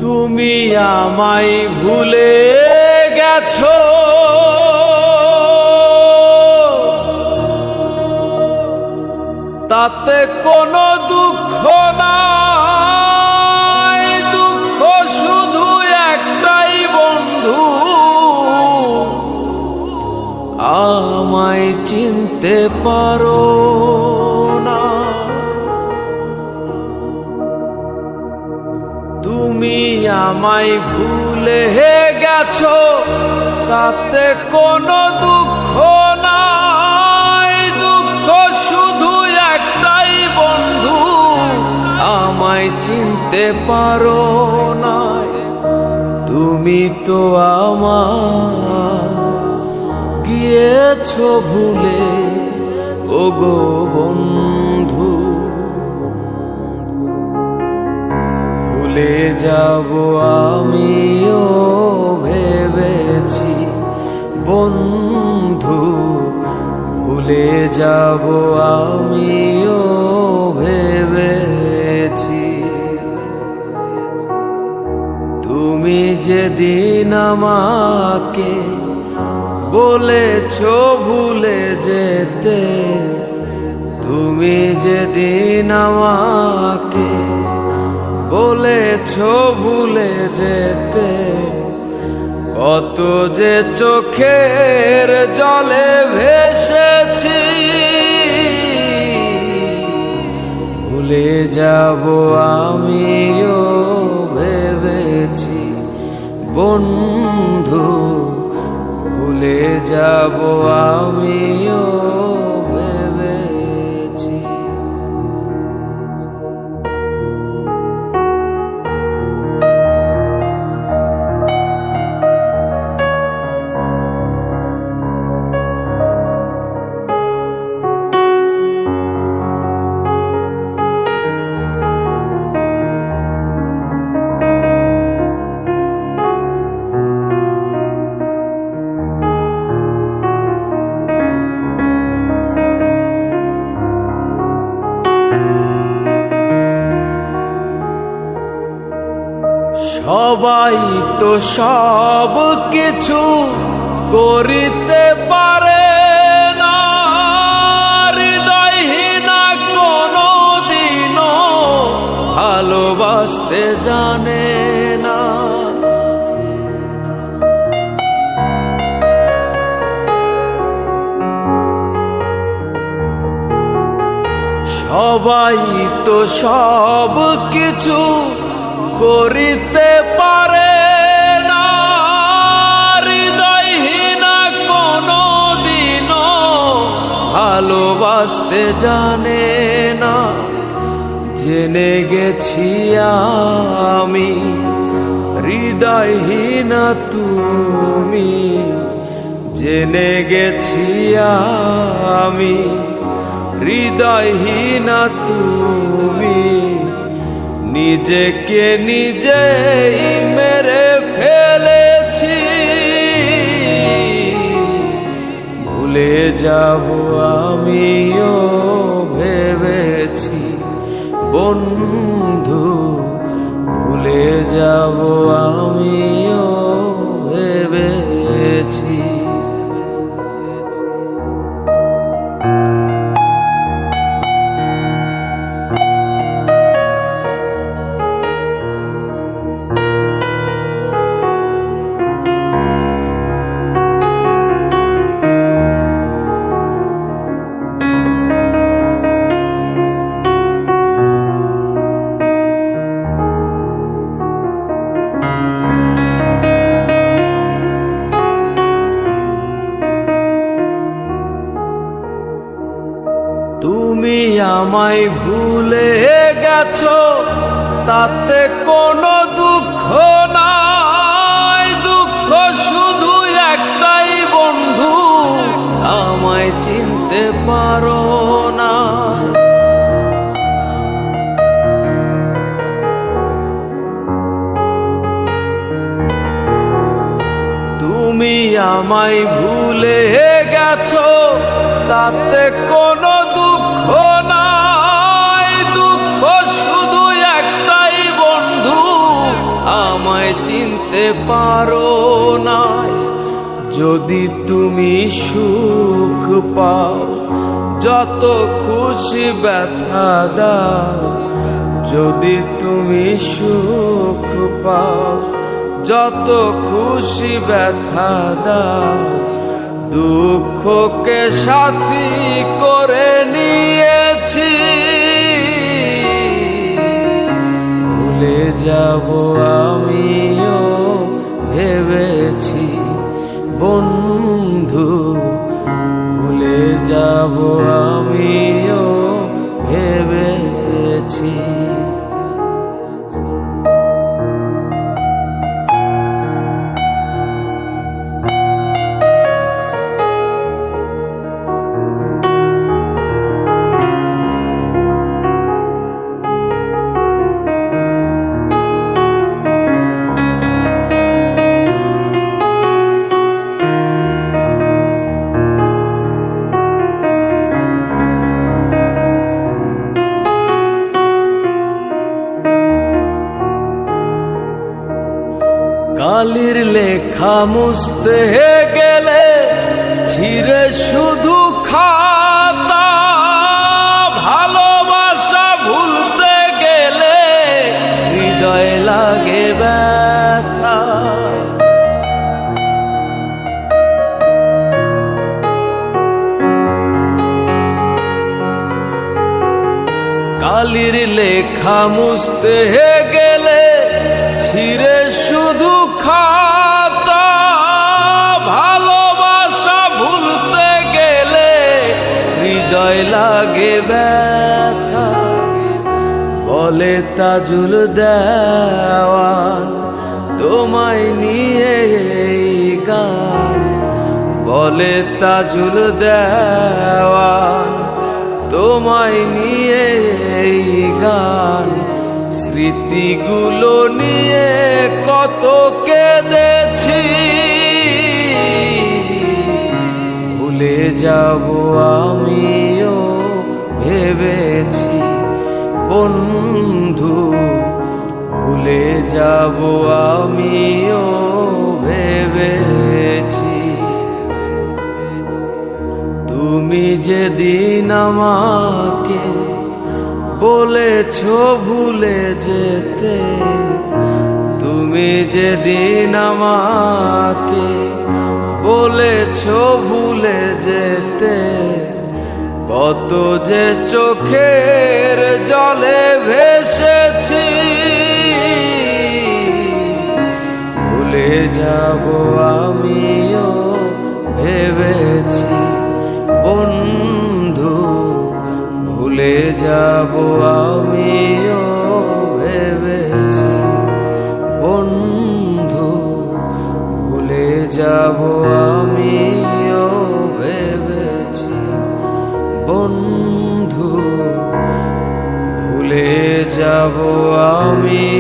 তুমি আমায় ভুলে গেছো, তাতে কোনো দুঃখ নাই। দুঃখ শুধু একটাই বন্ধু, আমায় চিনতে পারো না। তুমি আমায় ভুলে গেছো, তাতে কোনো দুঃখ নাই। দুঃখ শুধু একটাই বন্ধু, আমায় চিনতে পারো না। তুমি তো আমায় গিয়েছো ভুলে, ওগো বন্ধু। ভুলে যাব আমিও ভেবেছি বন্ধু, ভুলে যাব আমিও ভেবেছি। তুমি যেদিন আমাকে বলেছো ভুলে যেতে, তুমি যেদিন আমাকে বলেছো ভুলে যেতে, কত যে চোখের জলে ভেসেছি। ভুলে যাব আমিও ভেবেছি বন্ধু, ভুলে যাব আমিও ভেবেছি। সবাই তো সব কিছু করিতে পারে না, হৃদয়হীনা কোনো দিনও ভালোবাসতে জানে না। সবাই তো সব কিছু করিতে পারে না, হৃদয়হীনা কোনো দিনও ভালোবাসতে জানে না। জেনে গেছি আমি হৃদয়হীনা তুমি, জেনে গেছি আমি হৃদয়হীনা তুমি। নিজেকে নিজেই মেরে ফেলেছি, ভুলে যাব আমিও ভেবেছি বন্ধু, ভুলে যাব আমিও ভেবেছি। তুমি আমায় ভুলে গেছো, তাতে কোনো দুঃখ নাই। দুঃখ শুধু একটাই বন্ধু, আমায় চিনতে পারো না। তুমি আমায় ভুলে গেছো, তাতে কোনো দুঃখ নাই। দুঃখ শুধু একটাই বন্ধু, আমায় চিনতে পারো না, যদি তুমি সুখ পাও যত খুশি ব্যথা দাও, যদি তুমি সুখ পাও যত খুশি ব্যথা দাও, দুঃখকে সাথী করে নিয়েছি, ভুলে যাব আমিও ভেবেছি বন্ধু, ভুলে যাব আমিও ভেবেছি। কালির লেখা মুছতে গেলে ছিঁড়ে শুধু খাতা, ভালোবাসা ভুলতে গেলে হৃদয় লাগে ব্যথা। কালির লেখা মুছতে গেলে ছিঁড়ে শুধু খাতা, ভালোবাসা ভুলতে গেলে হৃদয় লাগে ব্যথা। বলে তাজুল দেওয়ান তোমায় নিয়ে এই গান, বলে তাজুল দেওয়ান তোমায় নিয়ে এই গান, স্মৃতিগুলো নিয়ে কত কেঁদেছি, ভুলে যাব আমিও ভেবেছি বন্ধু, ভুলে যাব আমিও ভেবেছি। তুমি যেদিন আমাকে বলেছো ভুলে যেতে, তুমি যেদিন আমাকে বলেছো ভুলে যেতে, কত যে চোখের জলে ভেসেছি, ভুলে যাব আমিও ভেবেছি বন্ধু, ভুলে যাব আমিও ভেবেছি বন্ধু, ভুলে যাব আমিও ভেবেছি বন্ধু, ভুলে যাব আমি।